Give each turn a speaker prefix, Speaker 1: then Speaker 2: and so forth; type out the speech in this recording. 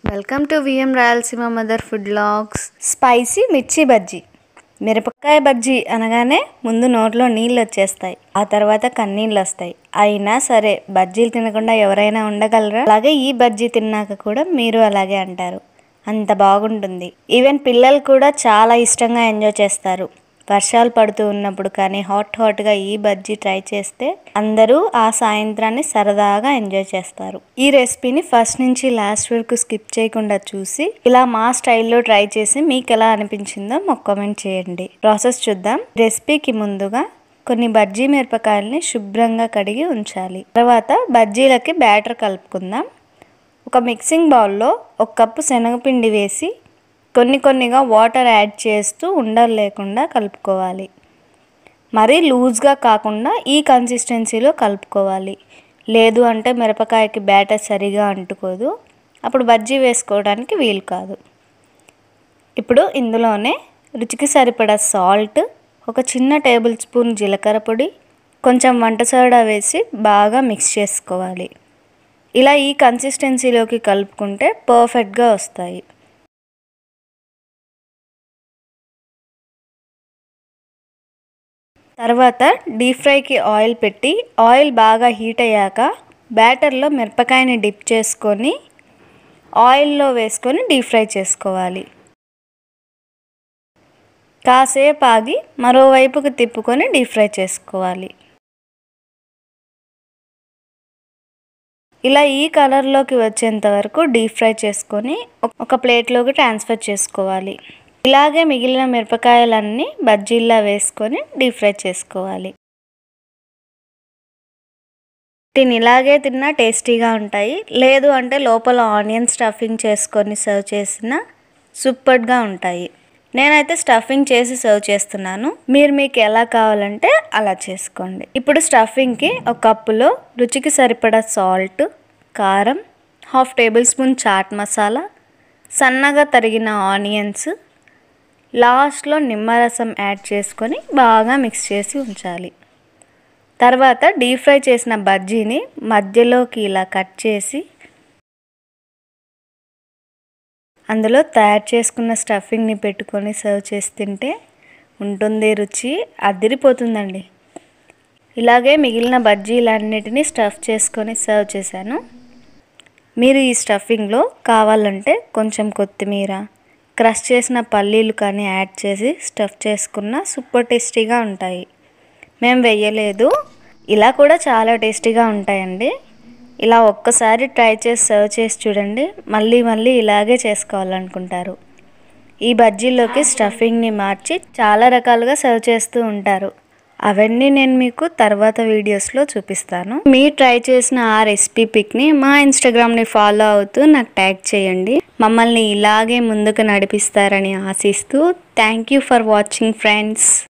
Speaker 1: Welcome to VM Rayalaseema mother food vlogs. Spicy mirchi bajji. మిరపకాయ బజ్జీ అనగానే ముందు నోట్లో నీళ్ళు వచ్చేస్తాయి, ఆ తర్వాత కన్నీళ్ళు వస్తాయి. అయినా సరే బజ్జీలు తినకుండా ఎవరైనా ఉండగలరా? అలాగే ఈ బజ్జీ తిన్నాక కూడా మీరు అలాగే అంటారు, అంత బాగుంటుంది. ఈవెన్ పిల్లలు కూడా చాలా ఇష్టంగా ఎంజాయ్ చేస్తారు. వర్షాలు పడుతూ ఉన్నప్పుడు కానీ హాట్గా ఈ బజ్జీ ట్రై చేస్తే అందరూ ఆ సాయంత్రాన్ని సరదాగా ఎంజాయ్ చేస్తారు. ఈ రెసిపీని ఫస్ట్ నుంచి లాస్ట్ వరకు స్కిప్ చేయకుండా చూసి ఇలా మా స్టైల్లో ట్రై చేసి మీకు ఎలా అనిపించిందో మాకు కామెంట్ చేయండి. ప్రాసెస్ చూద్దాం. రెసిపీకి ముందుగా కొన్ని బజ్జీ మిరపకాయలని శుభ్రంగా కడిగి ఉంచాలి. తర్వాత బజ్జీలకి బ్యాటర్ కలుపుకుందాం. ఒక మిక్సింగ్ బౌల్లో 1 కప్పు శనగపిండి వేసి కొన్నిగా వాటర్ యాడ్ చేస్తూ ఉండలు లేకుండా కలుపుకోవాలి. మరీ లూజ్గా కాకుండా ఈ కన్సిస్టెన్సీలో కలుపుకోవాలి. లేదు అంటే మిరపకాయకి బ్యాటర్ సరిగా అంటుకోదు, అప్పుడు బజ్జీ వేసుకోవడానికి వీలు కాదు. ఇప్పుడు ఇందులోనే రుచికి సరిపడా సాల్ట్, ఒక చిన్న టేబుల్ స్పూన్ జీలకర్ర పొడి, కొంచెం వంట సోడా వేసి బాగా మిక్స్ చేసుకోవాలి. ఇలా ఈ కన్సిస్టెన్సీలోకి కలుపుకుంటే పర్ఫెక్ట్గా వస్తాయి. తర్వాత డీప్ ఫ్రైకి ఆయిల్ పెట్టి ఆయిల్ బాగా హీట్ అయ్యాక బ్యాటర్లో మిరపకాయని డిప్ చేసుకొని ఆయిల్లో వేసుకొని డీప్ ఫ్రై చేసుకోవాలి. కాసేపు ఆగి మరోవైపుకి తిప్పుకొని డీప్ ఫ్రై చేసుకోవాలి. ఇలా ఈ కలర్లోకి వచ్చేంత వరకు డీప్ ఫ్రై చేసుకొని ఒక ప్లేట్లోకి ట్రాన్స్ఫర్ చేసుకోవాలి. ఇలాగే మిగిలిన మిరపకాయలన్నీ బజ్జీల్లా వేసుకొని డీప్ ఫ్రై చేసుకోవాలి. వీటిని ఇలాగే తిన్నా టేస్టీగా ఉంటాయి. లేదు అంటే లోపల ఆనియన్ స్టఫింగ్ చేసుకొని సర్వ్ చేసిన సూపర్గా ఉంటాయి. నేనైతే స్టఫింగ్ చేసి సర్వ్ చేస్తున్నాను. మీకు ఎలా కావాలంటే అలా చేసుకోండి. ఇప్పుడు స్టఫింగ్కి 1 కప్పులో రుచికి సరిపడా సాల్ట్, కారం, 1/2 టేబుల్ స్పూన్ చాట్ మసాలా, సన్నగా తరిగిన ఆనియన్స్, లాస్ట్లో నిమ్మరసం యాడ్ చేసుకొని బాగా మిక్స్ చేసి ఉంచాలి. తర్వాత డీప్ ఫ్రై చేసిన బజ్జీని మధ్యలోకి ఇలా కట్ చేసి అందులో తయారు చేసుకున్న స్టఫింగ్ని పెట్టుకొని సర్వ్ చేసి తింటే ఉంటుంది రుచి అదిరిపోతుందండి. ఇలాగే మిగిలిన బజ్జీలన్నిటినీ స్టఫ్ చేసుకొని సర్వ్ చేశాను. మీరు ఈ స్టఫింగ్లో కావాలంటే కొంచెం కొత్తిమీర, క్రష్ చేసిన పల్లీలు కానీ యాడ్ చేసి స్టఫ్ చేసుకున్న సూపర్ టేస్టీగా ఉంటాయి. మేము వేయలేదు. ఇలా కూడా చాలా టేస్టీగా ఉంటాయండి. ఇలా ఒక్కసారి ట్రై చేసి సర్వ్ చేసి చూడండి, మళ్ళీ ఇలాగే చేసుకోవాలనుకుంటారు. ఈ బజ్జీలోకి స్టఫింగ్ని మార్చి చాలా రకాలుగా సర్వ్ చేస్తూ ఉంటారు. అవన్నీ నేను మీకు తర్వాత వీడియోస్లో చూపిస్తాను. మీరు ట్రై చేసిన ఆ రెసిపీ పిక్ని మా ఇన్స్టాగ్రామ్ని ఫాలో అవుతూ నాకు ట్యాగ్ చేయండి. మమ్మల్ని ఇలాగే ముందుకు నడిపిస్తారని ఆశిస్తూ thank you for watching friends.